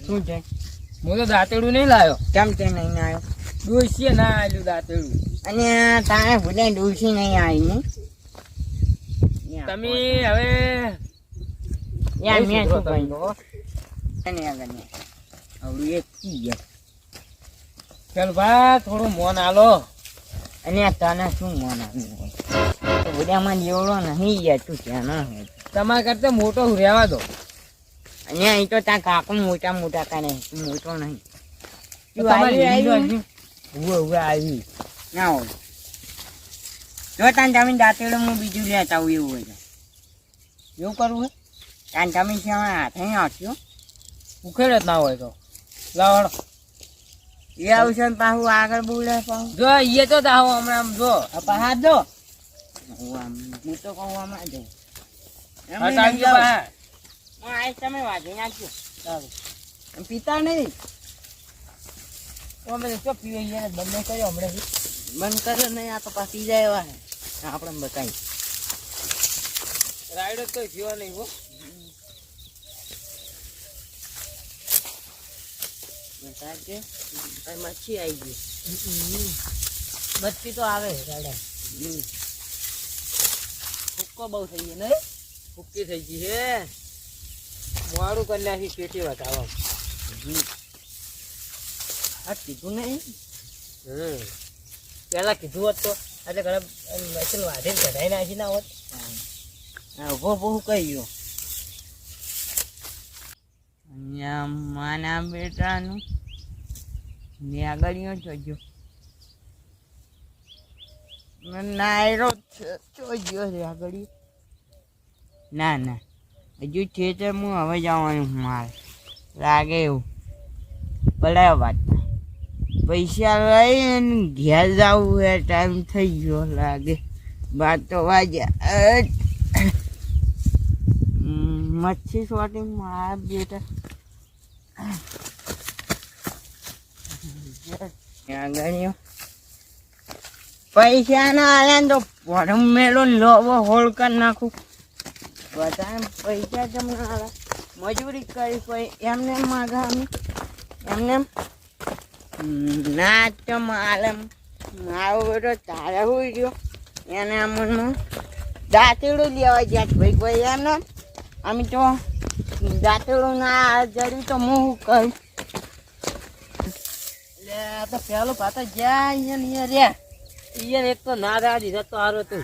શું છે? હું તો દાંતેડું નહીં લાવ્યો. કેમ તે નહીં આવ્યો? ડોસીએ ના આલ્યું દાંતેડું. અને તારે ભૂલે ડોસી નહીં આવી ને? તમે હવે યાર મેં શું તમે કહ્યું? અને આગળ ને આવડું એક કી ગયા. ચાલ ભા થોડું મોન આલો. અને તને શું મન આવ્યું હોય? તો બધામાં જેવડો નહીં યાર, તું ત્યાં ના હોય. તમારા કરતા મોટો રહેવા દો. અને અહીં તો ત્યાં કાકો મોટા મોટા કરે, તું મોટો નહીં. તું તમારી આવી ઉવે આવી ના હોય. જો તાન તમે દાંતેડું હું બીજું લેતા આવું એવું હોય તો. એવું કરવું હે? તાન તમે ત્યાં હાથે આપ્યો ઉખેડ જ ના હોય તો લાવડો. એ આવશે ને પાછું આગળ બોલે પાછું. જો એ તો દાવો હમણાં આમ જો પહાડ દો. હું તો કહું આમાં જવું. હટાવી દો બહાર. તમે વાંચી નાખ્યો. પિતા નહીં તો અમે તો પીવે એને બંધ કર્યો હમણાં. બંધ કર્યો નહીં, આ તો પાછી જાય એવા હે. આપણે બતાવી રાયડો તો જીવા નહીં હો. બતાવજે. મચ્છી આવી ગઈ. મચ્છી તો આવે રાયડા. ફૂક્કો બહુ થઈ ગયો નહીં? ફૂક્કી થઈ ગઈ હે. મોડું કરી નાખી પેટી વધારવા. આ કીધું નહીં. પેલા કીધું હોત તો એટલે ઘણા મશીન વાઢીને કઢાઈ નાખી ના હોત. ઉભો બહુ કહી ગયો. અહીંયા માના બેટાનું ને આગળીઓ જોજો. નાયરો જોજો રે આગળ. ના ના હજુ છે તો હું હવે જવાનું મારે લાગે એવું. બરાબર વાત. પૈસા લઈને ઘેર જવું એ ટાઈમ થઈ ગયો લાગે. 12 તો વાગ્યા. મચ્છી સોટી મારા બેટા આગળ પૈસા ના આવ્યા ને તો ભરમ મેળો લોબો હોળ કરી નાખું. બધા પૈસા તમને આવે મજૂરી કરી કોઈ એમને માગા અમે એમને ના તો મારે મારો બેટો તારે હોઈ ગયો એને મનમાં દાંતેડું લેવા ગયા ભાઈ ભાઈ એમને અમે તો દાંતેડું ના જડ્યું તો હું કહું. તો પેલું પાતા જ્યાં અહીંયા રહ્યા અહીંયા એક તો ના રહ્યા દીધા તો સારું હતું.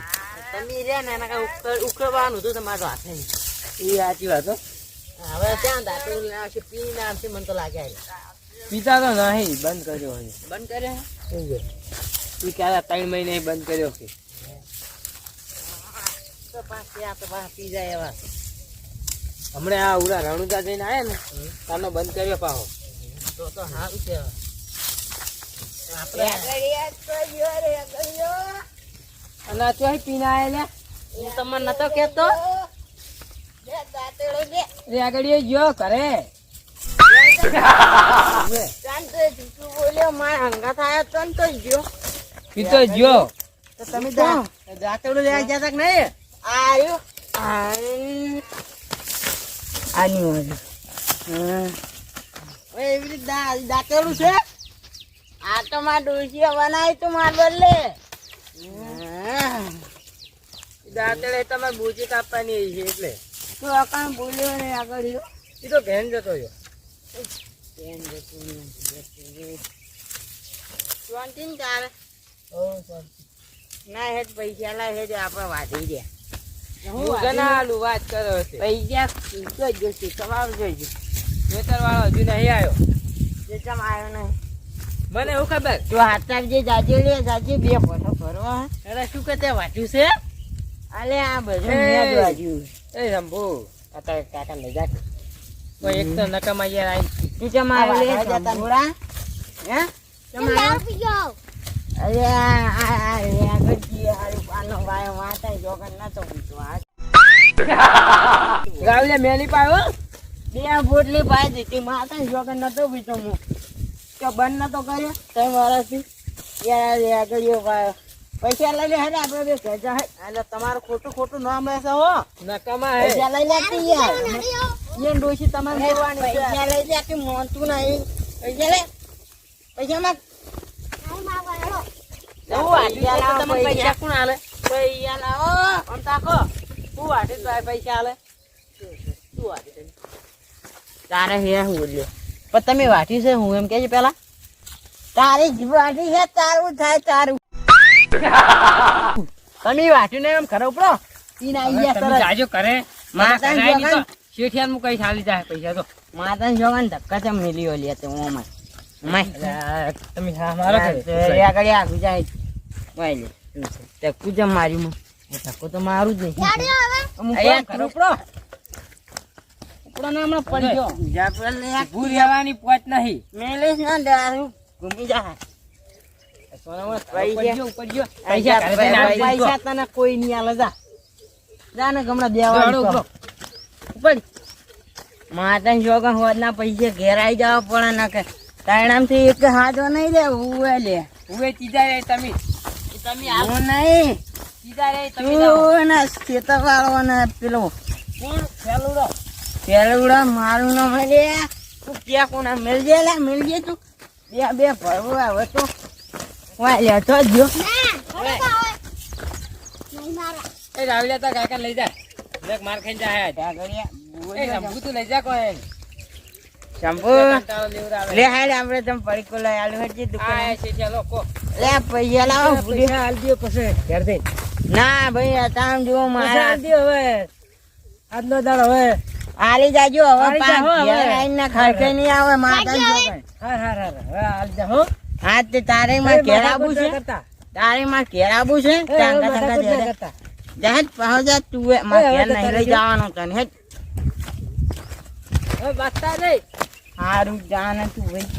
તમે રે ને એના કાંઈ ઉકળવાનું હતું તમારો હાથે. એ સાચી વાત હો. હવે ત્યાં દાંતેડું લાવશે પીને આવશે મને તો લાગ્યા. પીતા તો નહીં, બંધ કર્યો હોય. બંધ કર્યો એ ક્યારે 3 મહિને બંધ કર્યો કે તો પાછી આ તો પાછા પી જાય એવા. હમણાં આ ઉડા રણુજા જઈને આવ્યા ને તાનો બંધ કર્યો પાહો. તો સારું છે. અને આ ચોય પીને આયેલા હું તમને નતો કેતો રે આગળ ગયો કરે. બોલ્યો મારા હંગાત આવ્યો તો ને તો ગયો. પીતો ગયો તો તમે દાંતેડું લેવા ગયા તા કે નહીં? આવ્યો આની એવી રીતે દાંતેડું છે. આ તો મારા ડોસીએ બનાવી તું માર બદલે. દાંતેડે તમારે બુજી કાપવાની છે એટલે તું અકાણ બોલ્યો ને આગળ એ તો ભેન જતો રહ્યો. શાંતિ ને તારે ના હેજ પૈસા લાવ હેજ આપણે વાંચી દે. હું ઘણા આલુ વાત કર્યો છે. પૈસા જોઈજો તમારું જોઈજો. વેતર વાળો હજુ નહીં આવ્યો. જે ચમ આવ્યો નહીં મને એવું ખબર તું હાથા જે જાજે લે જાજે 2 ફોટો ભરવા. અરે શું કે તે વાંચ્યું છે? અલે આ બધું મેં જ વાંચ્યું. એ શંભુ કાકા કાકા લઈ જા. કોઈ એક તો નકામા યાર આવી. તું ચમ આવ્યો લે શંભુડા? હે ચમ આવ્યો? અરે આ ગજી હારી પાનો વાયો વાતા જોગન નતો પૂછો. ગાવલે મેલી પાયો 2 બોટલી પાઈ દીધી માતા જોગન નતો પૂછો. હું તો બંધ નતો કર્યો 3 વર્ષથી. યાર આગળ પાયો પૈસા લઈ લે. હે આપણે બે ભેજા. એટલે તમારું ખોટું નામ રહેશે હો. નકામા હે. પૈસા લઈ લેતી યાર. ઈયન ડોશી તમારે જોવાની છે. પૈસા લઈ જા કે મોનતું નહીં. પૈસા લે. પૈસા માંગ. હું વાટી તો તમને પૈસા કોણ આલે? પૈસા લાવો. આમ તાકો હું વાટી તો પૈસા આલે તું વાટી દે. તારે હે હું લે. પણ તમે વાટી છે હું એમ કહેજે પેલા. તારી જીવાડી હે તારું થાય તારું. તમે વાટ્યું ને એમ ખરો ઉપડો ઈન આઈ ગયા તમે તરત. જાજો કરે માતાને જોગન. શેઠિયાન મુ કઈ ચાલી જાય પૈસા તો માતાને જોગન ધક્કા ચમ મિલ્યો લે તે ઓમાં. ઓમાં. તમે હા મારો તે આગળ આગળ જાય. વાય લે. તે કુજમ માર્યું માં. ધક્કો તો મારું જ નહીં. અમુક અહીંયા કામ કરો ઉપડો ઉપડો ને હમણાં પડી ગયો. જાપલ લે. ઊભું રહેવાની પોચ નહીં. મેલેસ ના દારૂ ઘૂમી જા. પૈસા તને કોઈ નહીં આલે જા જા ને હમણાં દેવા ઉપર માતા જોગન હોદના પૈસે ઘેર આઈ જવા પડે ના કે તાણામથી એક હાથો નહીં લે ઉવે લે. ઉવે ચીજા રે તમે હું નહીં ચીજા રે તમે જાઓ. તું ને ખેતર વાળો ને પેલો કોણ ફેલું રો પેલુડા મારું ના મળે. તું ક્યાં કોના મિલજે લે મિલજે તું બે ભરવું આવે તો વાય લે તો જો એ રાવલિયા તા કાકા લઈ જા લેક માર ખાઈ જાય ત્યાં ઘડિયા એ શંભુ તું લઈ જા કોઈ શંભુ કંટાળો લેવરાવે. લે હાલ આપણે તમે પડીકો લઈ આલું હજી આ દુકાન છે ચાલો કો લે પૈસા લાવો ભૂલી. પૈસા આલ દિયો પછી ઘેર દે ના ભાઈ અત્યારે જુઓ પૈસા મારા આલ દિયો હવે આજનો દાડો હવે આલી જાજો હવે આલી જા હો પાંચ હવે. ઘેર આઈને ખર્ચે નહીં આવે માતા જોગન. હા હવે આલ જા હો હા તે તારે માં ઘેર આવું છે. કરતા તારે માં ઘેર આવું છે એ ટાંકા માથા ટાંકા કૂટ જડે. કરતા જહાજ પહોંચા તું માં એ હવે ઘેર તો નહીં તારે લઈ જો. જવાનું તને હેડ હવે બાસ્તા દે હારું જાને તું ભાઈ